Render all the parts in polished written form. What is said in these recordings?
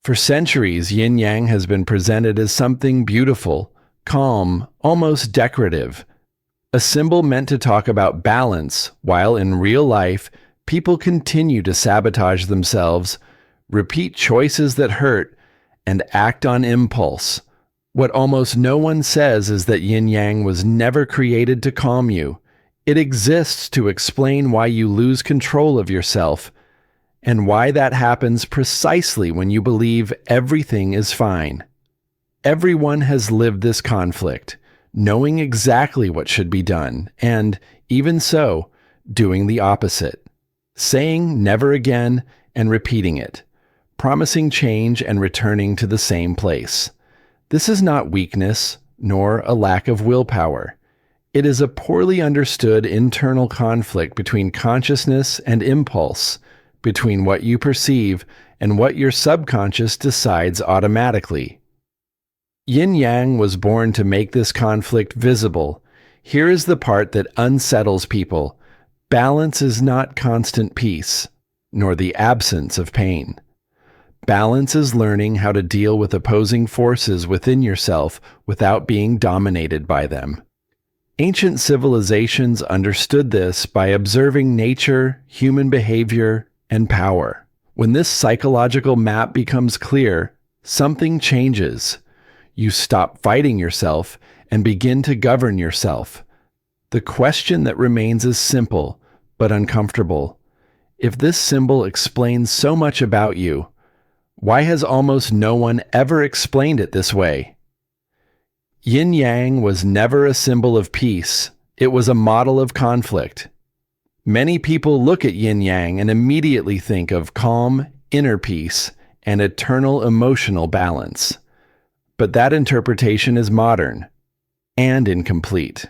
For centuries, yin yang has been presented as something beautiful, calm, almost decorative. A symbol meant to talk about balance, while in real life, people continue to sabotage themselves, repeat choices that hurt, and act on impulse. What almost no one says is that yin yang was never created to calm you. It exists to explain why you lose control of yourself, and why that happens precisely when you believe everything is fine. Everyone has lived this conflict, knowing exactly what should be done, and, even so, doing the opposite. Saying never again and repeating it, promising change and returning to the same place. This is not weakness, nor a lack of willpower. It is a poorly understood internal conflict between consciousness and impulse, between what you perceive and what your subconscious decides automatically. Yin Yang was born to make this conflict visible. Here is the part that unsettles people. Balance is not constant peace, nor the absence of pain. Balance is learning how to deal with opposing forces within yourself without being dominated by them. Ancient civilizations understood this by observing nature, human behavior, and power. When this psychological map becomes clear, something changes. You stop fighting yourself and begin to govern yourself. The question that remains is simple, but uncomfortable. If this symbol explains so much about you, why has almost no one ever explained it this way? Yin Yang was never a symbol of peace. It was a model of conflict. Many people look at Yin Yang and immediately think of calm, inner peace, and eternal emotional balance. But that interpretation is modern and incomplete.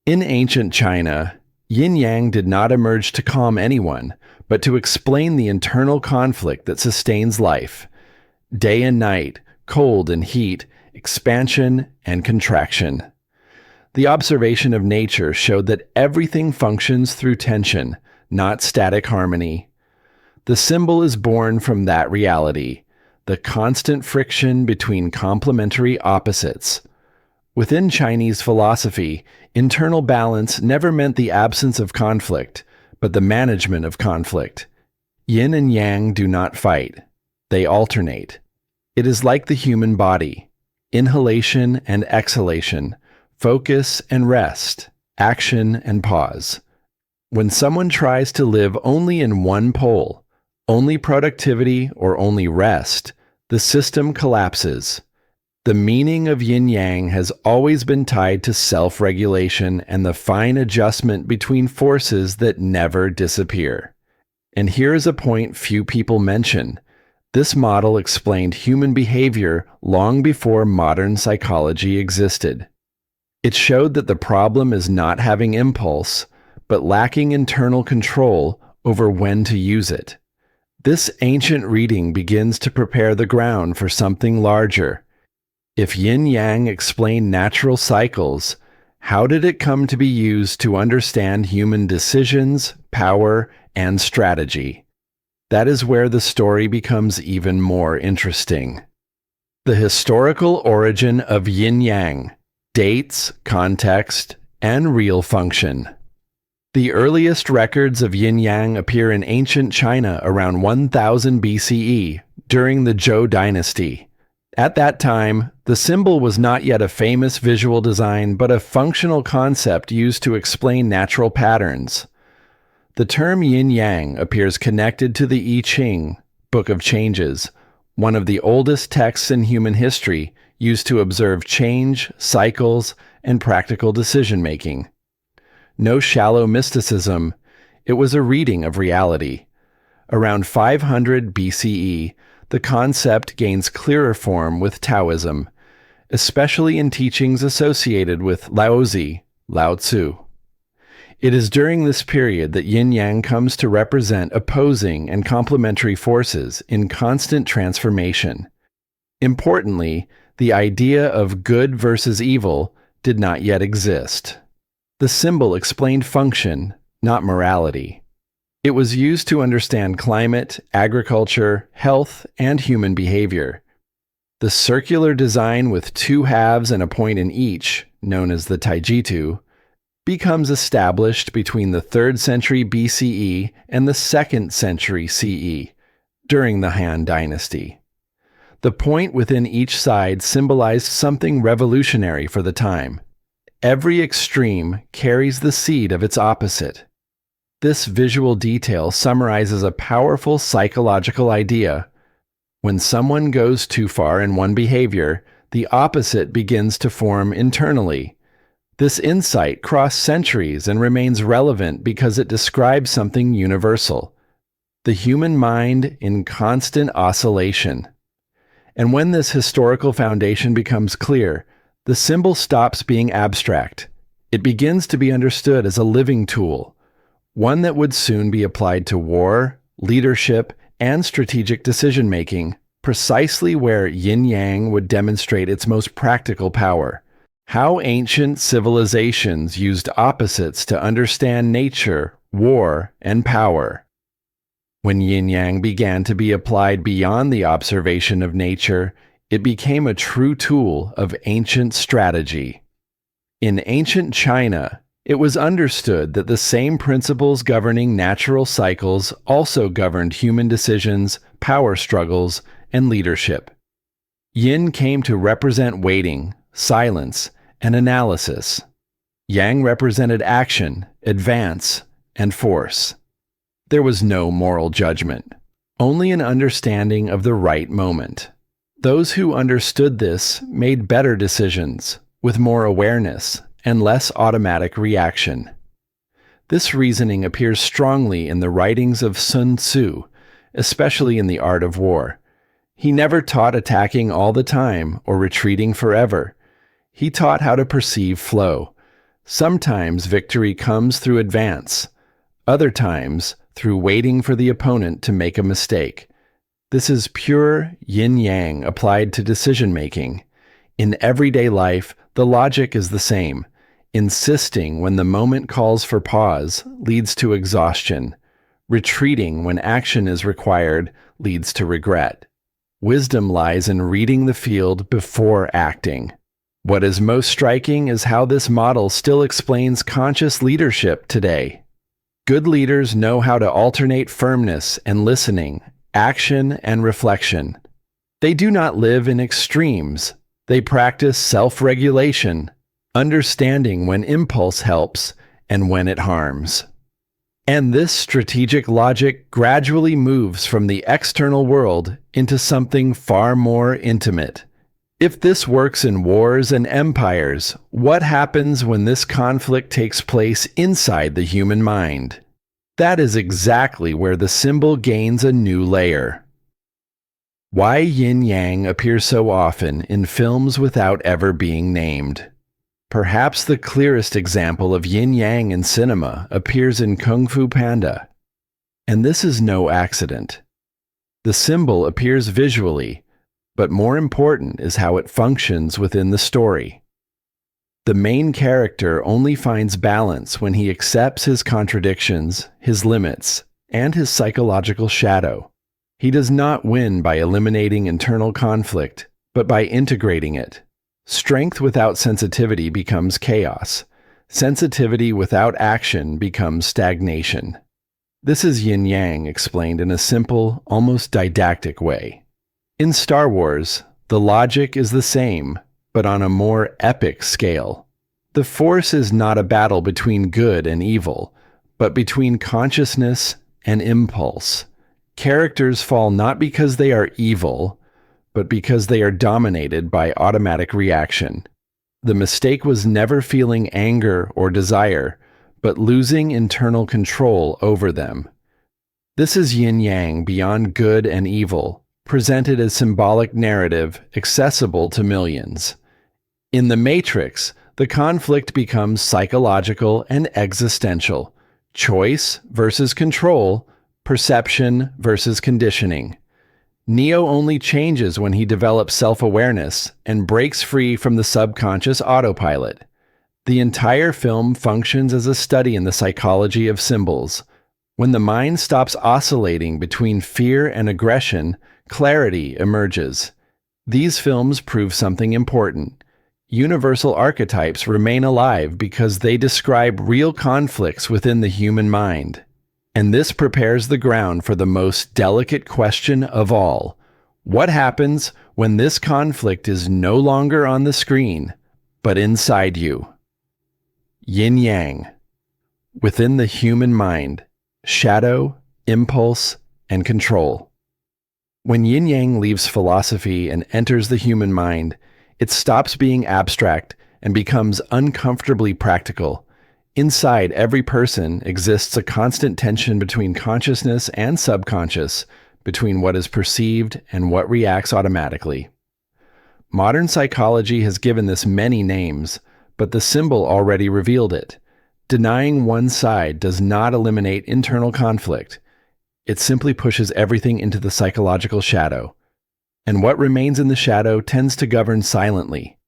In ancient China, Yin Yang did not emerge to calm anyone, but to explain the internal conflict that sustains life. Day and night, cold and heat, expansion and contraction. The observation of nature showed that everything functions through tension, not static harmony. The symbol is born from that reality, the constant friction between complementary opposites. Within Chinese philosophy, internal balance never meant the absence of conflict, but the management of conflict. Yin and Yang do not fight. They alternate. It is like the human body. Inhalation and exhalation. Focus and rest. Action and pause. When someone tries to live only in one pole, only productivity or only rest, the system collapses. The meaning of yin yang has always been tied to self-regulation and the fine adjustment between forces that never disappear. And here is a point few people mention. This model explained human behavior long before modern psychology existed. It showed that the problem is not having impulse, but lacking internal control over when to use it. This ancient reading begins to prepare the ground for something larger. If yin yang explained natural cycles, how did it come to be used to understand human decisions, power, and strategy? That is where the story becomes even more interesting. The historical origin of yin yang. Dates, context, and real function. The earliest records of yin yang appear in ancient China around 1000 BCE, during the Zhou dynasty. At that time, the symbol was not yet a famous visual design, but a functional concept used to explain natural patterns. The term yin yang appears connected to the I Ching, Book of Changes, one of the oldest texts in human history, used to observe change, cycles, and practical decision-making. No shallow mysticism, it was a reading of reality. Around 500 BCE, the concept gains clearer form with Taoism, especially in teachings associated with Laozi, Lao Tzu. It is during this period that yin-yang comes to represent opposing and complementary forces in constant transformation. Importantly, the idea of good versus evil did not yet exist. The symbol explained function, not morality. It was used to understand climate, agriculture, health, and human behavior. The circular design with two halves and a point in each, known as the Taijitu, becomes established between the 3rd century BCE and the 2nd century CE, during the Han Dynasty. The point within each side symbolized something revolutionary for the time. Every extreme carries the seed of its opposite. This visual detail summarizes a powerful psychological idea. When someone goes too far in one behavior, the opposite begins to form internally. This insight crossed centuries and remains relevant because it describes something universal: the human mind in constant oscillation. And when this historical foundation becomes clear, the symbol stops being abstract. It begins to be understood as a living tool, one that would soon be applied to war, leadership, and strategic decision-making, precisely where Yin Yang would demonstrate its most practical power. How ancient civilizations used opposites to understand nature, war, and power. When Yin Yang began to be applied beyond the observation of nature, it became a true tool of ancient strategy. In ancient China, it was understood that the same principles governing natural cycles also governed human decisions, power struggles, and leadership. Yin came to represent waiting, silence, and analysis. Yang represented action, advance, and force. There was no moral judgment, only an understanding of the right moment. Those who understood this made better decisions, with more awareness and less automatic reaction. This reasoning appears strongly in the writings of Sun Tzu, especially in The Art of War. He never taught attacking all the time or retreating forever. He taught how to perceive flow. Sometimes victory comes through advance, other times through waiting for the opponent to make a mistake. This is pure yin-yang applied to decision-making. In everyday life, the logic is the same. Insisting when the moment calls for pause leads to exhaustion. Retreating when action is required leads to regret. Wisdom lies in reading the field before acting. What is most striking is how this model still explains conscious leadership today. Good leaders know how to alternate firmness and listening, action and reflection. They do not live in extremes. They practice self-regulation, understanding when impulse helps and when it harms. And this strategic logic gradually moves from the external world into something far more intimate. If this works in wars and empires, what happens when this conflict takes place inside the human mind? That is exactly where the symbol gains a new layer. Why yin-yang appears so often in films without ever being named. Perhaps the clearest example of yin-yang in cinema appears in Kung Fu Panda. And this is no accident. The symbol appears visually, but more important is how it functions within the story. The main character only finds balance when he accepts his contradictions, his limits, and his psychological shadow. He does not win by eliminating internal conflict, but by integrating it. Strength without sensitivity becomes chaos. Sensitivity without action becomes stagnation. This is yin-yang explained in a simple, almost didactic way. In Star Wars, the logic is the same, but on a more epic scale. The Force is not a battle between good and evil, but between consciousness and impulse. Characters fall not because they are evil, but because they are dominated by automatic reaction. The mistake was never feeling anger or desire, but losing internal control over them. This is yin-yang beyond good and evil, presented as symbolic narrative accessible to millions. In The Matrix, the conflict becomes psychological and existential. Choice versus control, perception versus conditioning. Neo only changes when he develops self-awareness and breaks free from the subconscious autopilot. The entire film functions as a study in the psychology of symbols. When the mind stops oscillating between fear and aggression, clarity emerges. These films prove something important. Universal archetypes remain alive because they describe real conflicts within the human mind. And this prepares the ground for the most delicate question of all. What happens when this conflict is no longer on the screen, but inside you? Yin Yang. Within the human mind, shadow, impulse, and control. When Yin Yang leaves philosophy and enters the human mind, it stops being abstract and becomes uncomfortably practical. Inside every person exists a constant tension between consciousness and subconscious, between what is perceived and what reacts automatically. Modern psychology has given this many names, but the symbol already revealed it. Denying one side does not eliminate internal conflict. It simply pushes everything into the psychological shadow. And what remains in the shadow tends to govern silently.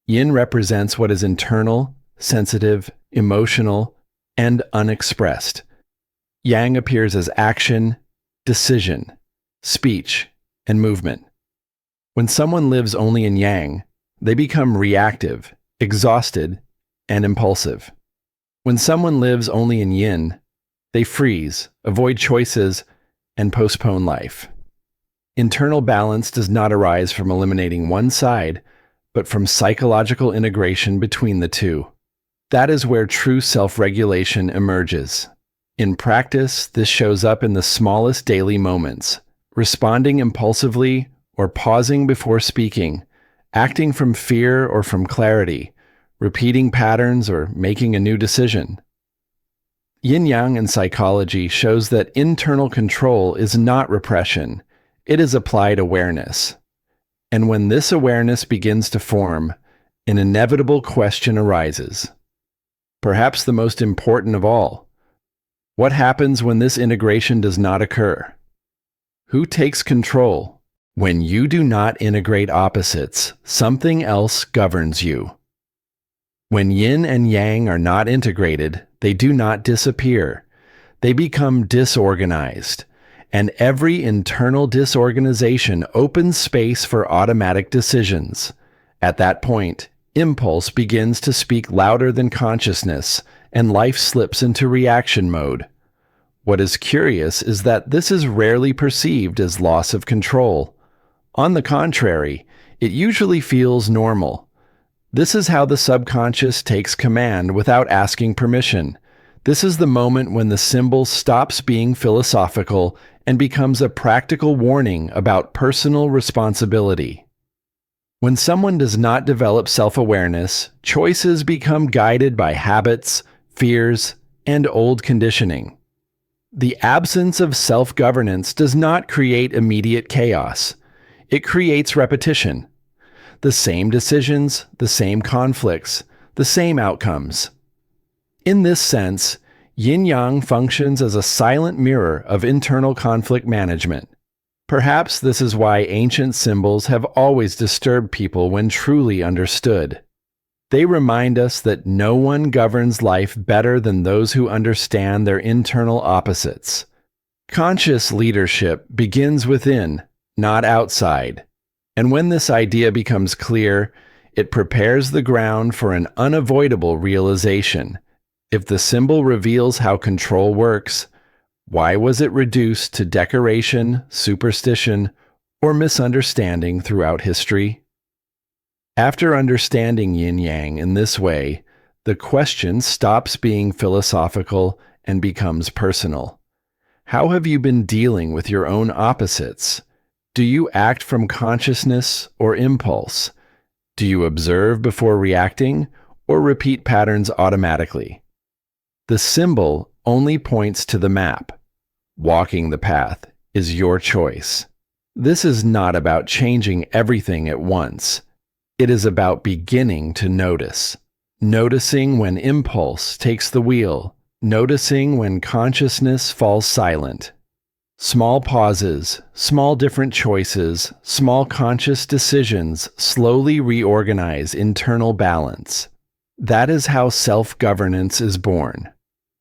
Yin represents what is internal, sensitive, emotional, and unexpressed. Yang appears as action, decision, speech, and movement. When someone lives only in Yang, they become reactive, exhausted, and impulsive. When someone lives only in Yin, they freeze, avoid choices, and postpone life. Internal balance does not arise from eliminating one side, but from psychological integration between the two. That is where true self-regulation emerges. In practice, this shows up in the smallest daily moments, responding impulsively or pausing before speaking, acting from fear or from clarity, repeating patterns or making a new decision. Yin Yang in psychology shows that internal control is not repression, it is applied awareness. And when this awareness begins to form, an inevitable question arises. Perhaps the most important of all. What happens when this integration does not occur? Who takes control? When you do not integrate opposites, something else governs you. When Yin and Yang are not integrated, they do not disappear. They become disorganized. And every internal disorganization opens space for automatic decisions. At that point, impulse begins to speak louder than consciousness, and life slips into reaction mode. What is curious is that this is rarely perceived as loss of control. On the contrary, it usually feels normal. This is how the subconscious takes command without asking permission. This is the moment when the symbol stops being philosophical and becomes a practical warning about personal responsibility. When someone does not develop self-awareness, choices become guided by habits, fears, and old conditioning. The absence of self-governance does not create immediate chaos. It creates repetition. The same decisions, the same conflicts, the same outcomes. In this sense, Yin Yang functions as a silent mirror of internal conflict management. Perhaps this is why ancient symbols have always disturbed people when truly understood. They remind us that no one governs life better than those who understand their internal opposites. Conscious leadership begins within, not outside. And when this idea becomes clear, it prepares the ground for an unavoidable realization. If the symbol reveals how control works, why was it reduced to decoration, superstition, or misunderstanding throughout history? After understanding Yin Yang in this way, the question stops being philosophical and becomes personal. How have you been dealing with your own opposites? Do you act from consciousness or impulse? Do you observe before reacting or repeat patterns automatically? The symbol only points to the map. Walking the path is your choice. This is not about changing everything at once. It is about beginning to notice. Noticing when impulse takes the wheel. Noticing when consciousness falls silent. Small pauses, small different choices, small conscious decisions slowly reorganize internal balance. That is how self-governance is born.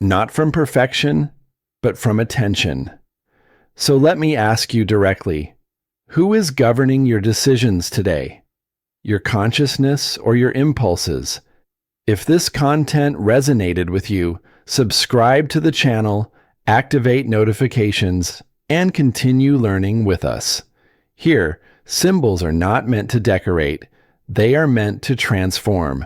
Not from perfection, but from attention. So let me ask you directly, who is governing your decisions today? Your consciousness or your impulses? If this content resonated with you, subscribe to the channel, activate notifications, and continue learning with us. Here, symbols are not meant to decorate, they are meant to transform.